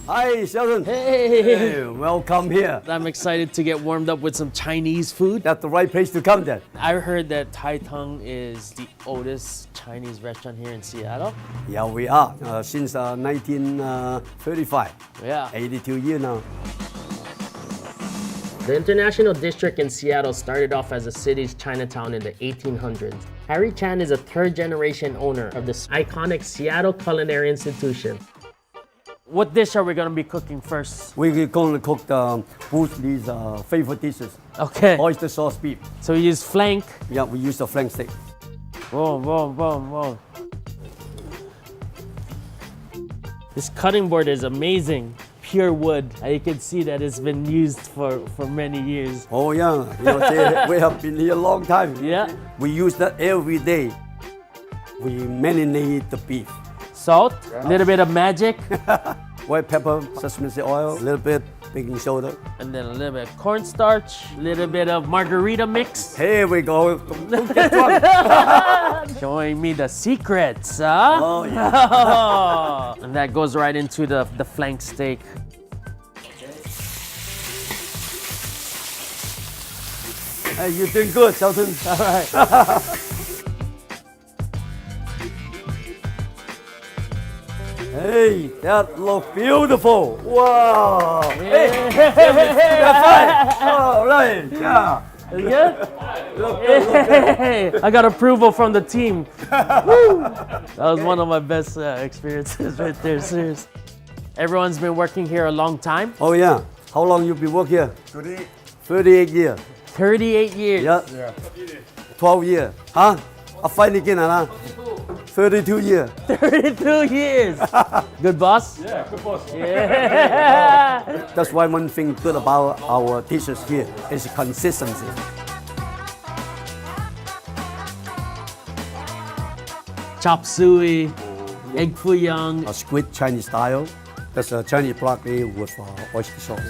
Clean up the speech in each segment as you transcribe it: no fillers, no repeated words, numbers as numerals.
Hi, Sheldon. Hey. Welcome here. I'm excited to get warmed up with some Chinese food. That's the right place to come then. I heard that Tai Tung is the oldest Chinese restaurant here in Seattle. Yeah, we are. Since 1935. Yeah. 82 years now. The International District in Seattle started off as the city's Chinatown in the 1800s. Harry Chan is a third-generation owner of this iconic Seattle culinary institution. What dish are we going to be cooking first? We're going to cook Bruce Lee's favorite dishes. Okay. Oyster sauce beef. So we use flank. Yeah, we use the flank steak. Boom, boom, boom, boom. This cutting board is amazing. Pure wood. You can see that it's been used for many years. Oh yeah, we have been here a long time. Yeah. We use that every day. We marinate the beef. Salt, a little bit of magic, White pepper, sesame seed oil, a little bit baking soda. and then a little bit of cornstarch, a little bit of margarita mix. Here we go. Don't get drunk. Showing me the secrets, huh? Oh yeah. And that goes right into the flank steak. Hey, you're doing good, Sheldon. All right. Hey, that looks beautiful. Wow. Hey, all right. Yeah. Is it good? Look good, look good. Hey, I got approval from the team. Woo! That was one of my best experiences right there, serious. Everyone's been working here a long time. Oh yeah. How long you been working here? 38 years. 38 years. Yeah. 12 years. Huh? I find again, huh? 32 years. 32 years. Good boss? Yeah, good boss. Yeah. That's why one thing good about our dishes here is consistency. Chop suey, egg foo young. A squid Chinese style. That's a Chinese broccoli with oyster sauce.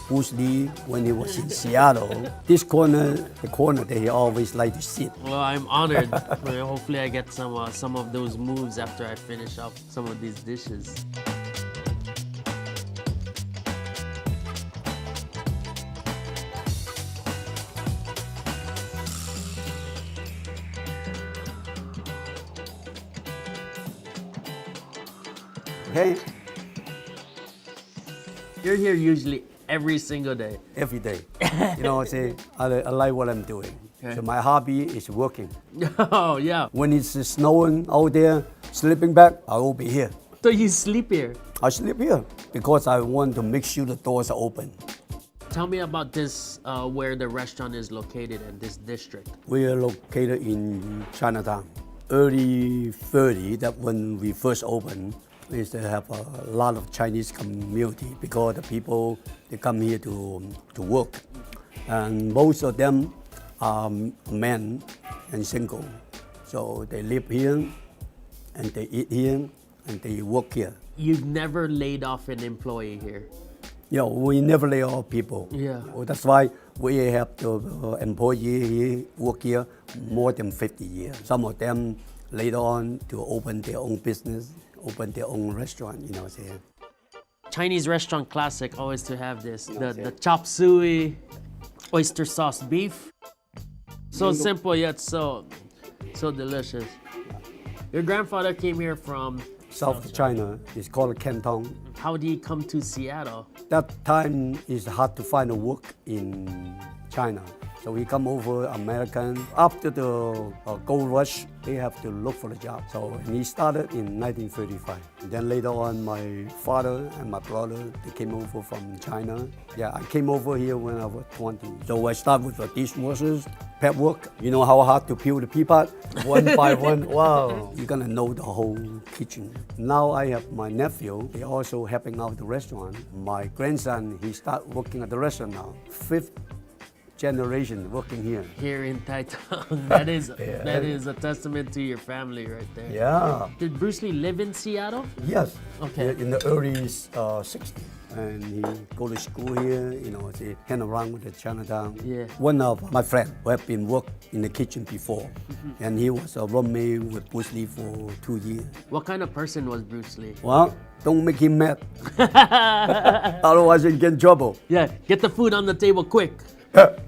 Bruce Lee, when he was in Seattle, this corner, the corner that he always liked to sit. Well, I'm honored. Well, hopefully I get some of those moves after I finish up some of these dishes. Okay? You're here usually every single day. Every day. You know, I like what I'm doing. Okay. So my hobby is working. Oh, yeah. When it's snowing out there, sleeping back, I will be here. So you sleep here. I sleep here because I want to make sure the doors are open. Tell me about this, where the restaurant is located in this district. We are located in Chinatown. Early 30, that when we first opened, we used to have a lot of Chinese community because the people, they come here to work. And most of them are men and single. So they live here and they eat here and they work here. You've never laid off an employee here. You know, we never lay off people. Yeah. Well, that's why we have the employee here work here more than 50 years. Some of them later on to open their own business, open their own restaurant, you know what I'm saying? Chinese restaurant classic always to have this, the chop suey, oyster sauce beef. So simple yet so delicious. Your grandfather came here from South China, it's called Canton. How did he come to Seattle? That time it's hard to find a work in China. So we come over American. After the gold rush, they have to look for a job. So and he started in 1935. And then later on, my father and my brother, they came over from China. Yeah, I came over here when I was 20. So I started with the dishwashers, pet work. You know how hard to peel the pea pot? One by one. Wow, you're gonna know the whole kitchen. Now I have my nephew. He also helping out the restaurant. My grandson, he start working at the restaurant now. generation working here. Here in Taitung. That is a testament to your family right there. Yeah. Did Bruce Lee live in Seattle? Yes. Okay. In the early 60s. And he go to school here, he hang around with the Chinatown. Yeah. One of my friend who have been work in the kitchen before, and he was a roommate with Bruce Lee for 2 years. What kind of person was Bruce Lee? Well, don't make him mad. Otherwise you get in trouble. Yeah, get the food on the table quick.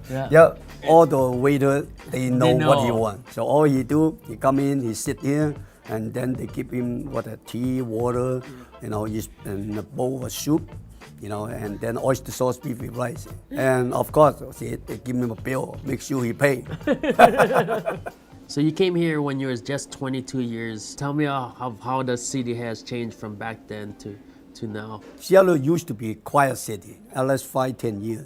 Yeah. All the waiters, they know what he know. wants. So all he do, he come in, he sit here, and then they give him tea, water, and a bowl of soup. And then oyster sauce beef with rice. And of course, they give him a bill, make sure he pay. So you came here when you were just 22 years. Tell me how the city has changed from back then to now. Seattle used to be a quiet city. Last 5-10 years,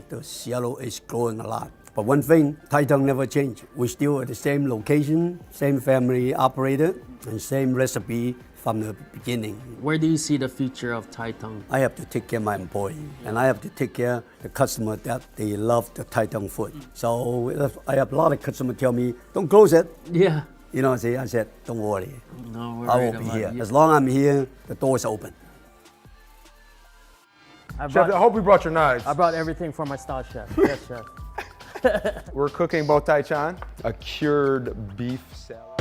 the Seattle is growing a lot. But one thing, Taitung never changed. We're still at the same location, same family operator, and same recipe from the beginning. Where do you see the future of Taitung? I have to take care of my employee, and I have to take care of the customer that they love the Taitung food. So I have a lot of customers tell me, don't close it. Yeah. I said, don't worry. No worries. I will be here. As long as I'm here, the door is open. Chef, I hope we brought your knives. I brought everything for my style chef. Yes, chef. We're cooking both taichan, a cured beef salad.